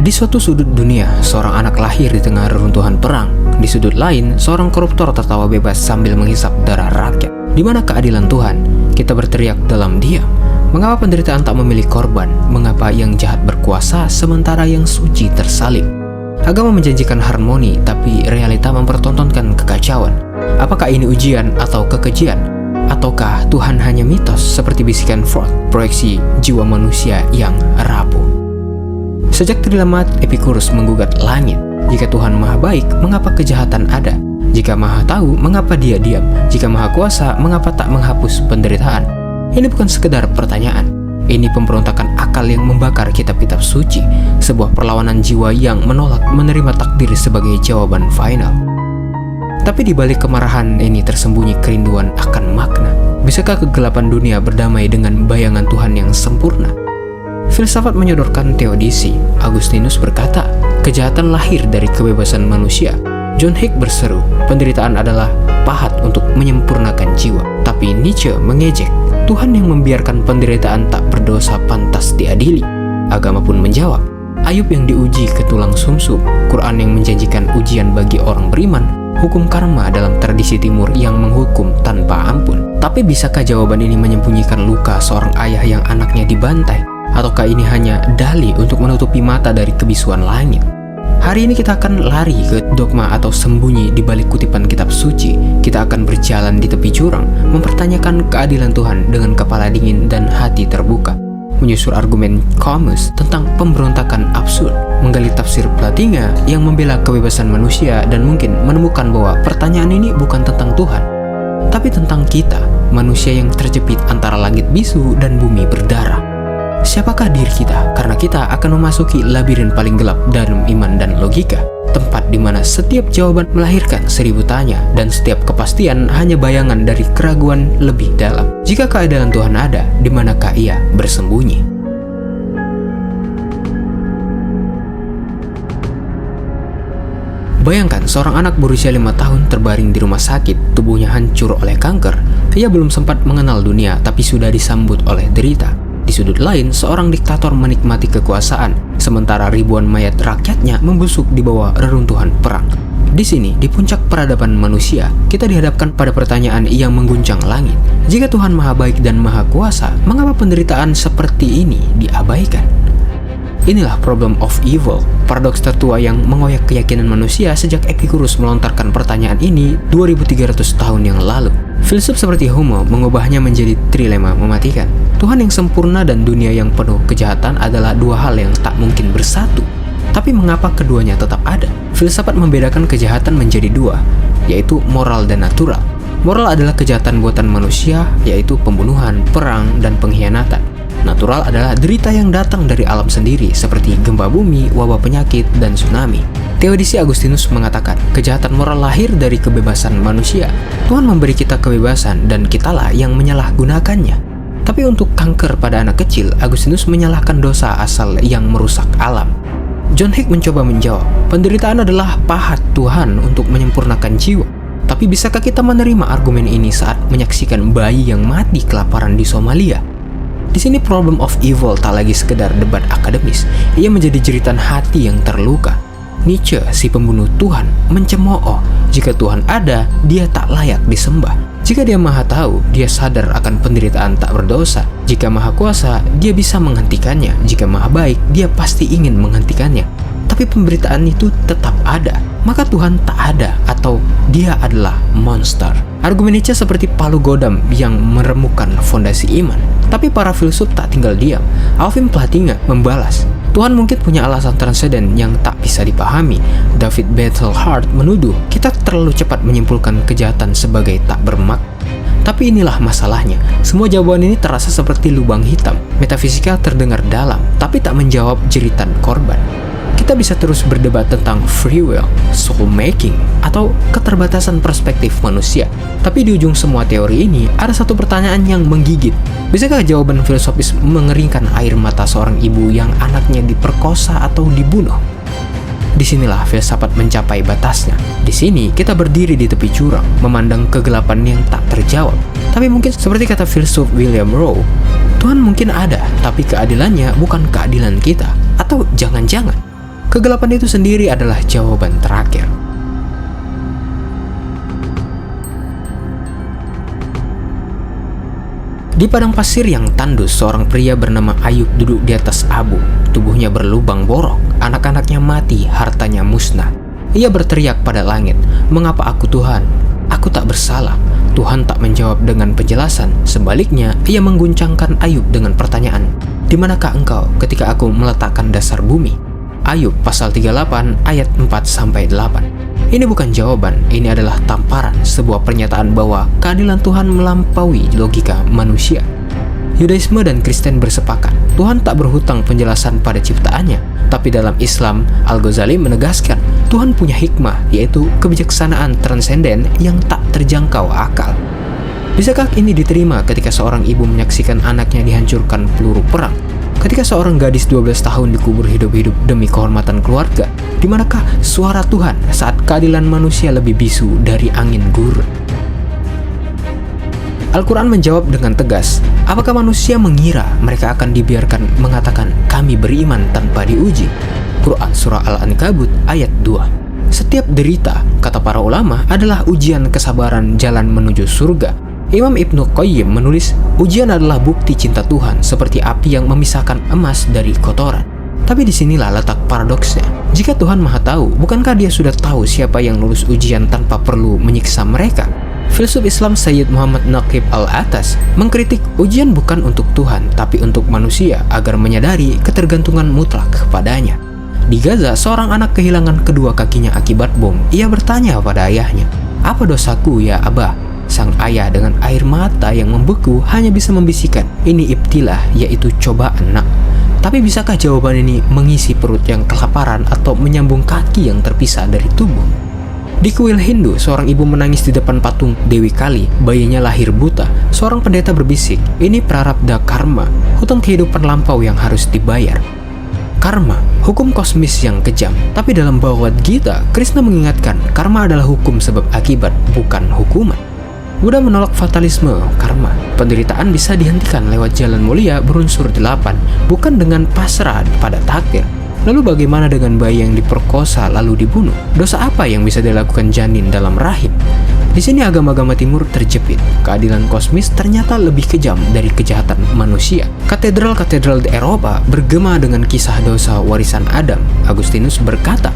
Di suatu sudut dunia, seorang anak lahir di tengah reruntuhan perang. Di sudut lain, seorang koruptor tertawa bebas sambil menghisap darah rakyat. Di mana keadilan Tuhan? Kita berteriak dalam diam. Mengapa penderitaan tak memilih korban? Mengapa yang jahat berkuasa sementara yang suci tersalib? Agama menjanjikan harmoni, tapi realita mempertontonkan kekacauan. Apakah ini ujian atau kekejian? Ataukah Tuhan hanya mitos seperti bisikan Freud, proyeksi jiwa manusia yang rapuh? Sejak trilemat Epicurus menggugat langit. Jika Tuhan maha baik, mengapa kejahatan ada? Jika maha tahu, mengapa dia diam? Jika maha kuasa, mengapa tak menghapus penderitaan? Ini bukan sekedar pertanyaan. Ini pemberontakan akal yang membakar kitab-kitab suci. Sebuah perlawanan jiwa yang menolak menerima takdir sebagai jawaban final. Tapi di balik kemarahan ini tersembunyi kerinduan akan makna. Bisakah kegelapan dunia berdamai dengan bayangan Tuhan yang sempurna? Filsafat menyodorkan teodisi. Agustinus berkata, kejahatan lahir dari kebebasan manusia. John Hick berseru, penderitaan adalah pahat untuk menyempurnakan jiwa. Tapi Nietzsche mengejek, Tuhan yang membiarkan penderitaan tak berdosa pantas diadili. Agama pun menjawab, Ayub yang diuji ke tulang sumsum, Quran yang menjanjikan ujian bagi orang beriman, hukum karma dalam tradisi timur yang menghukum tanpa ampun. Tapi bisakah jawaban ini menyembunyikan luka seorang ayah yang anaknya dibantai? Ataukah ini hanya dalih untuk menutupi mata dari kebisuan langit? Hari ini kita akan lari ke dogma atau sembunyi di balik kutipan kitab suci. Kita akan berjalan di tepi jurang, mempertanyakan keadilan Tuhan dengan kepala dingin dan hati terbuka. Menyusur argumen Camus tentang pemberontakan absurd, menggali tafsir Platinga yang membela kebebasan manusia dan mungkin menemukan bahwa pertanyaan ini bukan tentang Tuhan, tapi tentang kita, manusia yang terjepit antara langit bisu dan bumi berdarah. Siapakah diri kita? Karena kita akan memasuki labirin paling gelap dalam iman dan logika, tempat di mana setiap jawaban melahirkan 1000 tanya dan setiap kepastian hanya bayangan dari keraguan lebih dalam. Jika keadilan Tuhan ada, di manakah Ia bersembunyi? Bayangkan seorang anak berusia 5 tahun terbaring di rumah sakit, tubuhnya hancur oleh kanker. Ia belum sempat mengenal dunia, tapi sudah disambut oleh derita. Di sudut lain, seorang diktator menikmati kekuasaan, sementara ribuan mayat rakyatnya membusuk di bawah reruntuhan perang. Di sini, di puncak peradaban manusia, kita dihadapkan pada pertanyaan yang mengguncang langit. Jika Tuhan maha baik dan maha kuasa, mengapa penderitaan seperti ini diabaikan? Inilah problem of evil, paradoks tertua yang mengoyak keyakinan manusia sejak Epicurus melontarkan pertanyaan ini 2300 tahun yang lalu. Filsuf seperti Hume mengubahnya menjadi trilema mematikan. Tuhan yang sempurna dan dunia yang penuh kejahatan adalah dua hal yang tak mungkin bersatu. Tapi mengapa keduanya tetap ada? Filsafat membedakan kejahatan menjadi dua, yaitu moral dan natural. Moral adalah kejahatan buatan manusia, yaitu pembunuhan, perang, dan pengkhianatan. Natural adalah derita yang datang dari alam sendiri, seperti gempa bumi, wabah penyakit, dan tsunami. Teodisi Agustinus mengatakan, kejahatan moral lahir dari kebebasan manusia. Tuhan memberi kita kebebasan, dan kitalah yang menyalahgunakannya. Tapi untuk kanker pada anak kecil, Agustinus menyalahkan dosa asal yang merusak alam. John Hick mencoba menjawab, penderitaan adalah pahat Tuhan untuk menyempurnakan jiwa. Tapi bisakah kita menerima argumen ini saat menyaksikan bayi yang mati kelaparan di Somalia? Di sini problem of evil tak lagi sekedar debat akademis, ia menjadi jeritan hati yang terluka. Nietzsche, si pembunuh Tuhan, mencemooh, jika Tuhan ada, dia tak layak disembah. Jika dia maha tahu, dia sadar akan penderitaan tak berdosa. Jika maha kuasa, dia bisa menghentikannya. Jika maha baik, dia pasti ingin menghentikannya. Tapi pemberitaan itu tetap ada. Maka Tuhan tak ada atau dia adalah monster. Argumen Nietzsche seperti palu godam yang meremukkan fondasi iman. Tapi para filsuf tak tinggal diam. Alvin Plantinga membalas, Tuhan mungkin punya alasan transenden yang tak bisa dipahami. David Battlehart menuduh kita terlalu cepat menyimpulkan kejahatan sebagai tak bermakna. Tapi inilah masalahnya, semua jawaban ini terasa seperti lubang hitam. Metafisika terdengar dalam, tapi tak menjawab jeritan korban. Kita bisa terus berdebat tentang free will, soul making, atau keterbatasan perspektif manusia. Tapi di ujung semua teori ini, ada satu pertanyaan yang menggigit. Bisakah jawaban filosofis mengeringkan air mata seorang ibu yang anaknya diperkosa atau dibunuh? Disinilah filsafat mencapai batasnya. Di sini kita berdiri di tepi jurang, memandang kegelapan yang tak terjawab. Tapi mungkin seperti kata filsuf William Rowe, Tuhan mungkin ada, tapi keadilannya bukan keadilan kita. Atau jangan-jangan Kegelapan itu sendiri adalah jawaban terakhir. Di padang pasir yang tandus, seorang pria bernama Ayub duduk di atas abu. Tubuhnya berlubang borok, anak-anaknya mati, hartanya musnah. Ia berteriak pada langit, "Mengapa aku Tuhan? Aku tak bersalah." Tuhan tak menjawab dengan penjelasan. Sebaliknya, ia mengguncangkan Ayub dengan pertanyaan, "Di manakah engkau ketika aku meletakkan dasar bumi?" Ayub pasal 38 ayat 4-8. Ini bukan jawaban, ini adalah tamparan, sebuah pernyataan bahwa keadilan Tuhan melampaui logika manusia. Yudaisme dan Kristen bersepakat, Tuhan tak berhutang penjelasan pada ciptaannya. Tapi dalam Islam, Al-Ghazali menegaskan, Tuhan punya hikmah, yaitu kebijaksanaan transenden yang tak terjangkau akal. Bisakah ini diterima ketika seorang ibu menyaksikan anaknya dihancurkan peluru perang? Ketika seorang gadis 12 tahun dikubur hidup-hidup demi kehormatan keluarga, di manakah suara Tuhan saat keadilan manusia lebih bisu dari angin gurun? Al-Quran menjawab dengan tegas, apakah manusia mengira mereka akan dibiarkan mengatakan kami beriman tanpa diuji? Quran Surah Al-Ankabut ayat 2. Setiap derita, kata para ulama, adalah ujian kesabaran jalan menuju surga. Imam Ibnu Qayyim menulis, ujian adalah bukti cinta Tuhan seperti api yang memisahkan emas dari kotoran. Tapi disinilah letak paradoksnya. Jika Tuhan Maha Tahu, bukankah Dia sudah tahu siapa yang lulus ujian tanpa perlu menyiksa mereka? Filsuf Islam Sayyid Muhammad Naqib Al-Atas mengkritik ujian bukan untuk Tuhan, tapi untuk manusia agar menyadari ketergantungan mutlak kepadanya. Di Gaza, seorang anak kehilangan kedua kakinya akibat bom. Ia bertanya pada ayahnya, "Apa dosaku ya Abah?" Sang ayah dengan air mata yang membeku hanya bisa membisikkan, "Ini ibtilah, yaitu cobaan nak." Tapi bisakah jawaban ini mengisi perut yang kelaparan atau menyambung kaki yang terpisah dari tubuh? Di kuil Hindu, seorang ibu menangis di depan patung Dewi Kali. Bayinya lahir buta. Seorang pendeta berbisik, "Ini prarabdha karma, hutang kehidupan lampau yang harus dibayar." Karma, hukum kosmis yang kejam. Tapi dalam Bhagavad Gita, Krishna mengingatkan, karma adalah hukum sebab akibat, bukan hukuman. Buddha menolak fatalisme karma. Penderitaan bisa dihentikan lewat jalan mulia berunsur 8, bukan dengan pasrah pada takdir. Lalu bagaimana dengan bayi yang diperkosa lalu dibunuh? Dosa apa yang bisa dilakukan janin dalam rahim? Di sini agama-agama timur terjepit. Keadilan kosmis ternyata lebih kejam dari kejahatan manusia. Katedral-katedral di Eropa bergema dengan kisah dosa warisan Adam. Agustinus berkata,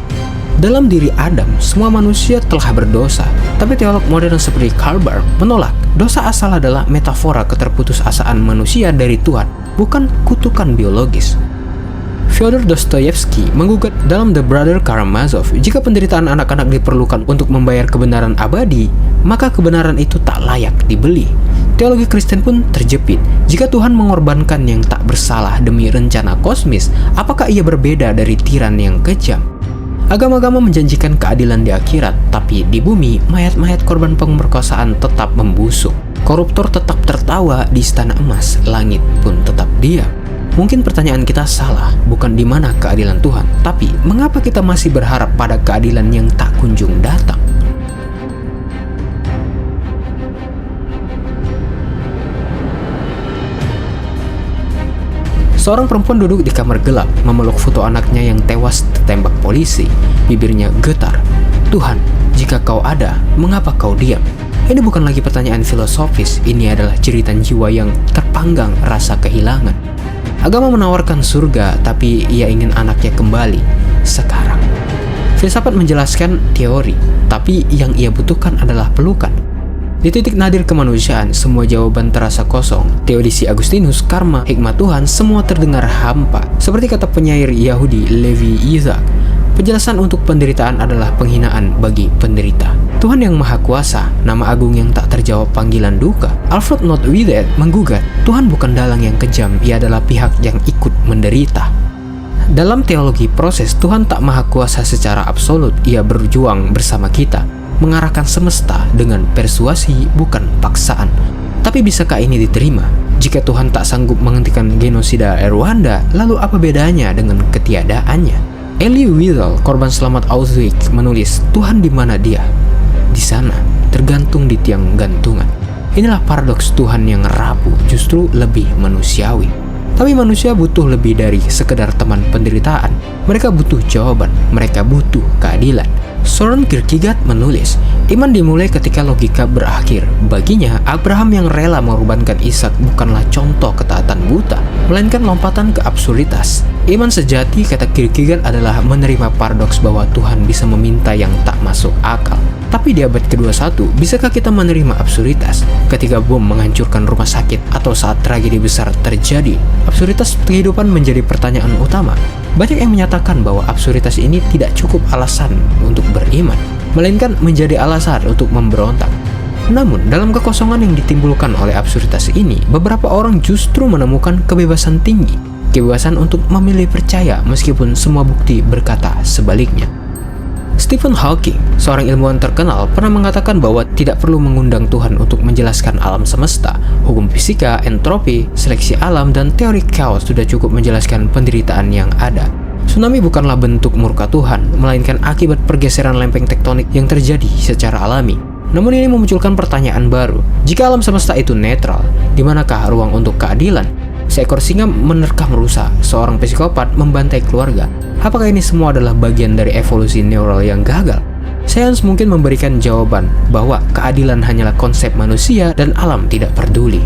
dalam diri Adam, semua manusia telah berdosa. Tapi teolog modern seperti Karl Barth menolak. Dosa asal adalah metafora keterputusasaan manusia dari Tuhan, bukan kutukan biologis. Fyodor Dostoyevsky menggugat dalam The Brother Karamazov, jika penderitaan anak-anak diperlukan untuk membayar kebenaran abadi, maka kebenaran itu tak layak dibeli. Teologi Kristen pun terjepit. Jika Tuhan mengorbankan yang tak bersalah demi rencana kosmis, apakah ia berbeda dari tiran yang kejam? Agama-agama menjanjikan keadilan di akhirat, tapi di bumi, mayat-mayat korban pemerkosaan tetap membusuk. Koruptor tetap tertawa di istana emas, langit pun tetap diam. Mungkin pertanyaan kita salah, bukan di mana keadilan Tuhan, tapi mengapa kita masih berharap pada keadilan yang tak kunjung datang? Seorang perempuan duduk di kamar gelap, memeluk foto anaknya yang tewas ditembak polisi. Bibirnya getar. "Tuhan, jika kau ada, mengapa kau diam?" Ini bukan lagi pertanyaan filosofis, ini adalah jeritan jiwa yang terpanggang rasa kehilangan. Agama menawarkan surga, tapi ia ingin anaknya kembali sekarang. Filsafat menjelaskan teori, tapi yang ia butuhkan adalah pelukan. Di titik nadir kemanusiaan, semua jawaban terasa kosong. Teodisi Agustinus, karma, hikmat Tuhan, semua terdengar hampa. Seperti kata penyair Yahudi Levi Yitzhak, penjelasan untuk penderitaan adalah penghinaan bagi penderita. Tuhan yang Maha Kuasa, nama agung yang tak terjawab panggilan duka. Alfred Notwidet menggugat, Tuhan bukan dalang yang kejam, ia adalah pihak yang ikut menderita. Dalam teologi proses, Tuhan tak Maha Kuasa secara absolut, ia berjuang bersama kita, mengarahkan semesta dengan persuasi bukan paksaan. Tapi bisakah ini diterima? Jika Tuhan tak sanggup menghentikan genosida Rwanda, lalu apa bedanya dengan ketiadaannya? Elie Wiesel, korban selamat Auschwitz, menulis, Tuhan di mana dia? Di sana, tergantung di tiang gantungan. Inilah paradoks Tuhan yang rapuh, justru lebih manusiawi. Tapi manusia butuh lebih dari sekedar teman penderitaan. Mereka butuh jawaban, mereka butuh keadilan. Soren Kierkegaard menulis, iman dimulai ketika logika berakhir. Baginya, Abraham yang rela mengorbankan Ishak bukanlah contoh ketaatan buta, melainkan lompatan ke absurditas. Iman sejati, kata Kierkegaard, adalah menerima paradoks bahwa Tuhan bisa meminta yang tak masuk akal. Tapi di abad ke-21, bisakah kita menerima absurditas? Ketika bom menghancurkan rumah sakit atau saat tragedi besar terjadi, absurditas kehidupan menjadi pertanyaan utama. Banyak yang menyatakan bahwa absurditas ini tidak cukup alasan untuk beriman, melainkan menjadi alasan untuk memberontak. Namun, dalam kekosongan yang ditimbulkan oleh absurditas ini, beberapa orang justru menemukan kebebasan tinggi, kebebasan untuk memilih percaya meskipun semua bukti berkata sebaliknya. Stephen Hawking, seorang ilmuwan terkenal, pernah mengatakan bahwa tidak perlu mengundang Tuhan untuk menjelaskan alam semesta. Hukum fisika, entropi, seleksi alam, dan teori chaos sudah cukup menjelaskan penderitaan yang ada. Tsunami bukanlah bentuk murka Tuhan, melainkan akibat pergeseran lempeng tektonik yang terjadi secara alami. Namun ini memunculkan pertanyaan baru. Jika alam semesta itu netral, di manakah ruang untuk keadilan? Seekor singa menerkam rusa, seorang psikopat membantai keluarga. Apakah ini semua adalah bagian dari evolusi neural yang gagal? Sains mungkin memberikan jawaban bahwa keadilan hanyalah konsep manusia dan alam tidak peduli.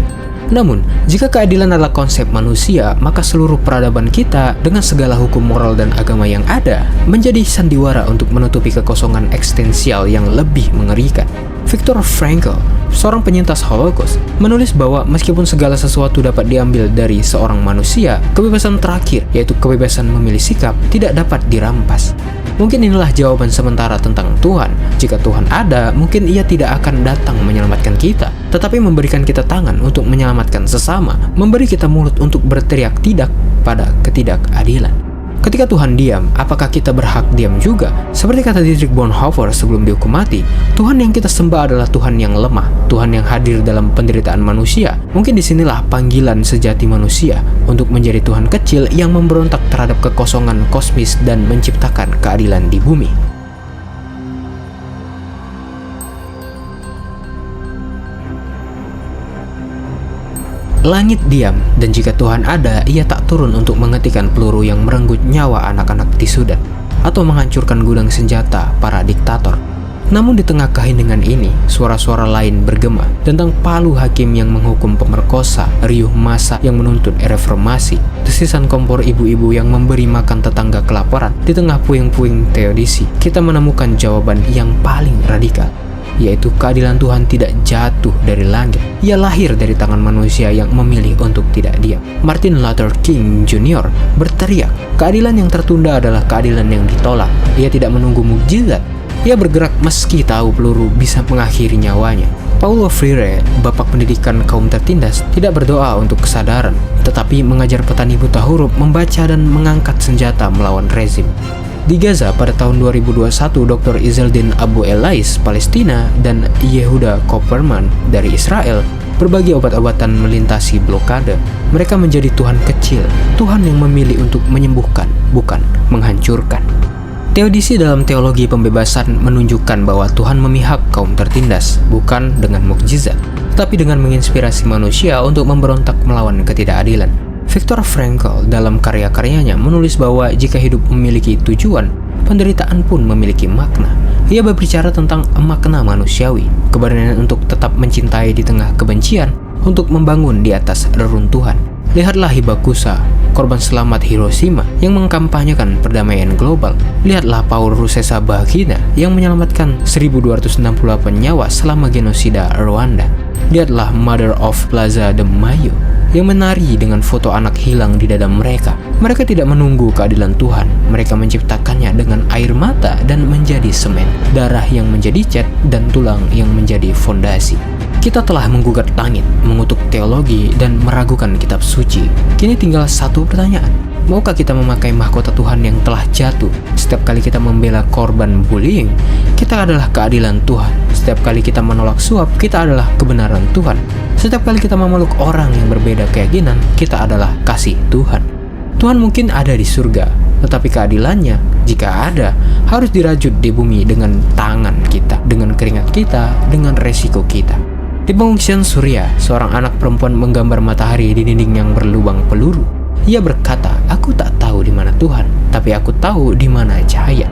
Namun, jika keadilan adalah konsep manusia, maka seluruh peradaban kita dengan segala hukum moral dan agama yang ada menjadi sandiwara untuk menutupi kekosongan eksistensial yang lebih mengerikan. Viktor Frankl, seorang penyintas Holocaust, menulis bahwa meskipun segala sesuatu dapat diambil dari seorang manusia, kebebasan terakhir, yaitu kebebasan memilih sikap, tidak dapat dirampas. Mungkin inilah jawaban sementara tentang Tuhan. Jika Tuhan ada, mungkin Ia tidak akan datang menyelamatkan kita, tetapi memberikan kita tangan untuk menyelamatkan sesama, memberi kita mulut untuk berteriak tidak pada ketidakadilan. Ketika Tuhan diam, apakah kita berhak diam juga? Seperti kata Dietrich Bonhoeffer sebelum dihukum mati, Tuhan yang kita sembah adalah Tuhan yang lemah, Tuhan yang hadir dalam penderitaan manusia. Mungkin disinilah panggilan sejati manusia untuk menjadi Tuhan kecil yang memberontak terhadap kekosongan kosmis dan menciptakan keadilan di bumi. Langit diam, dan jika Tuhan ada, Ia tak turun untuk menghentikan peluru yang merenggut nyawa anak-anak di Sudan, atau menghancurkan gudang senjata para diktator. Namun di tengah keheningan ini, suara-suara lain bergema tentang palu hakim yang menghukum pemerkosa, riuh massa yang menuntut reformasi, desisan kompor ibu-ibu yang memberi makan tetangga kelaparan. Di tengah puing-puing teodisi, kita menemukan jawaban yang paling radikal, yaitu keadilan Tuhan tidak jatuh dari langit. Ia lahir dari tangan manusia yang memilih untuk tidak diam. Martin Luther King Jr. berteriak, keadilan yang tertunda adalah keadilan yang ditolak. Ia tidak menunggu mukjizat. Ia bergerak meski tahu peluru bisa mengakhiri nyawanya. Paulo Freire, bapak pendidikan kaum tertindas, tidak berdoa untuk kesadaran, tetapi mengajar petani buta huruf membaca dan mengangkat senjata melawan rezim. Di Gaza pada tahun 2021, Dr. Izzeldin Abu Elais, Palestina, dan Yehuda Koperman dari Israel berbagi obat-obatan melintasi blokade. Mereka menjadi Tuhan kecil, Tuhan yang memilih untuk menyembuhkan, bukan menghancurkan. Teodisi dalam teologi pembebasan menunjukkan bahwa Tuhan memihak kaum tertindas, bukan dengan mukjizat, tetapi dengan menginspirasi manusia untuk memberontak melawan ketidakadilan. Viktor Frankl dalam karya-karyanya menulis bahwa jika hidup memiliki tujuan, penderitaan pun memiliki makna. Ia berbicara tentang makna manusiawi, keberanian untuk tetap mencintai di tengah kebencian, untuk membangun di atas reruntuhan. Lihatlah Hibakusha, korban selamat Hiroshima yang mengkampanyekan perdamaian global. Lihatlah Paul Rusesabagina yang menyelamatkan 1268 nyawa selama genosida Rwanda. Lihatlah Mother of Plaza de Mayo yang menari dengan foto anak hilang di dada mereka. Mereka tidak menunggu keadilan Tuhan. Mereka menciptakannya dengan air mata dan menjadi semen, darah yang menjadi cat, dan tulang yang menjadi fondasi. Kita telah menggugat langit, mengutuk teologi, dan meragukan kitab suci. Kini tinggal satu pertanyaan. Maukah kita memakai mahkota Tuhan yang telah jatuh? Setiap kali kita membela korban bullying, kita adalah keadilan Tuhan. Setiap kali kita menolak suap, kita adalah kebenaran Tuhan. Setiap kali kita memeluk orang yang berbeda keyakinan, kita adalah kasih Tuhan. Tuhan mungkin ada di surga, tetapi keadilannya, jika ada, harus dirajut di bumi dengan tangan kita, dengan keringat kita, dengan resiko kita. Di pengungsian Suriah, seorang anak perempuan menggambar matahari di dinding yang berlubang peluru. Ia berkata, "Aku tak tahu di mana Tuhan, tapi aku tahu di mana cahaya."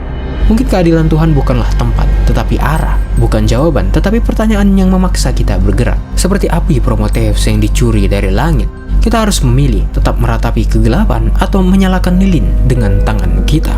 Mungkin keadilan Tuhan bukanlah tempat, tetapi arah. Bukan jawaban, tetapi pertanyaan yang memaksa kita bergerak. Seperti api Prometheus yang dicuri dari langit. Kita harus memilih, tetap meratapi kegelapan atau menyalakan lilin dengan tangan kita.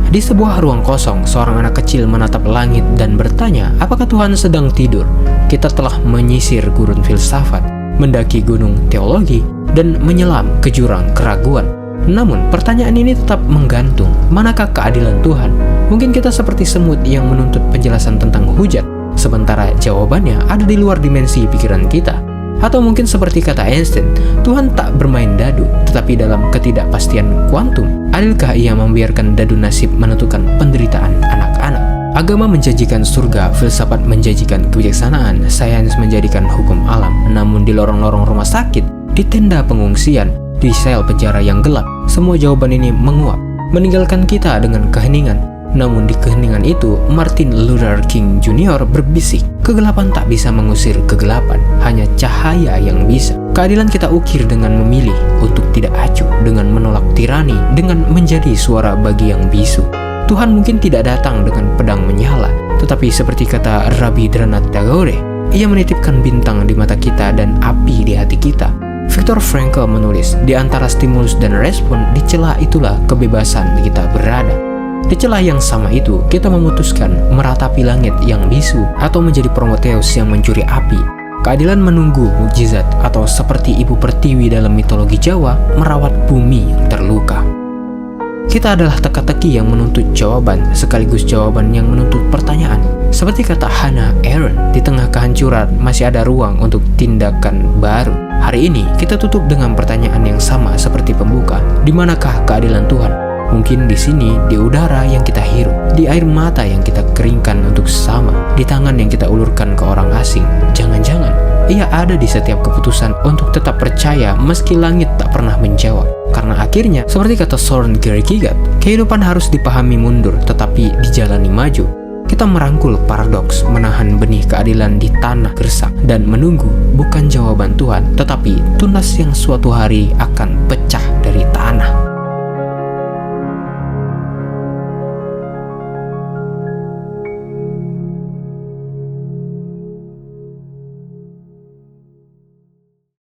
Di sebuah ruang kosong, seorang anak kecil menatap langit dan bertanya, apakah Tuhan sedang tidur? Kita telah menyisir gurun filsafat, mendaki gunung teologi, dan menyelam ke jurang keraguan. Namun, pertanyaan ini tetap menggantung, manakah keadilan Tuhan? Mungkin kita seperti semut yang menuntut penjelasan tentang hujat, sementara jawabannya ada di luar dimensi pikiran kita. Atau mungkin seperti kata Einstein, Tuhan tak bermain dadu, tetapi dalam ketidakpastian kuantum, adilkah ia membiarkan dadu nasib menentukan penderitaan anak-anak? Agama menjanjikan surga, filsafat menjanjikan kebijaksanaan, sains menjadikan hukum alam. Namun di lorong-lorong rumah sakit, di tenda pengungsian, di sel penjara yang gelap, semua jawaban ini menguap, meninggalkan kita dengan keheningan. Namun di keheningan itu, Martin Luther King Jr. berbisik, kegelapan tak bisa mengusir kegelapan, hanya cahaya yang bisa. Keadilan kita ukir dengan memilih untuk tidak acuh, dengan menolak tirani, dengan menjadi suara bagi yang bisu. Tuhan mungkin tidak datang dengan pedang menyala, tetapi seperti kata Rabindranath Tagore, ia menitipkan bintang di mata kita dan api di hati kita. Viktor Frankl menulis, di antara stimulus dan respon, di celah itulah kebebasan kita berada. Di celah yang sama itu, kita memutuskan meratapi langit yang bisu atau menjadi Prometheus yang mencuri api. Keadilan menunggu mukjizat atau seperti Ibu Pertiwi dalam mitologi Jawa merawat bumi yang terluka. Kita adalah teka-teki yang menuntut jawaban sekaligus jawaban yang menuntut pertanyaan. Seperti kata Hannah Arendt, di tengah kehancuran masih ada ruang untuk tindakan baru. Hari ini kita tutup dengan pertanyaan yang sama seperti pembuka. Di manakah keadilan Tuhan? Mungkin di sini, di udara yang kita hirup, di air mata yang kita keringkan untuk sama, di tangan yang kita ulurkan ke orang asing. Jangan-jangan ia ada di setiap keputusan untuk tetap percaya meski langit tak pernah menjawab. Karena akhirnya, seperti kata Søren Kierkegaard, kehidupan harus dipahami mundur tetapi dijalani maju. Kita merangkul paradoks, menahan benih keadilan di tanah gersak, dan menunggu bukan jawaban Tuhan, tetapi tunas yang suatu hari akan pecah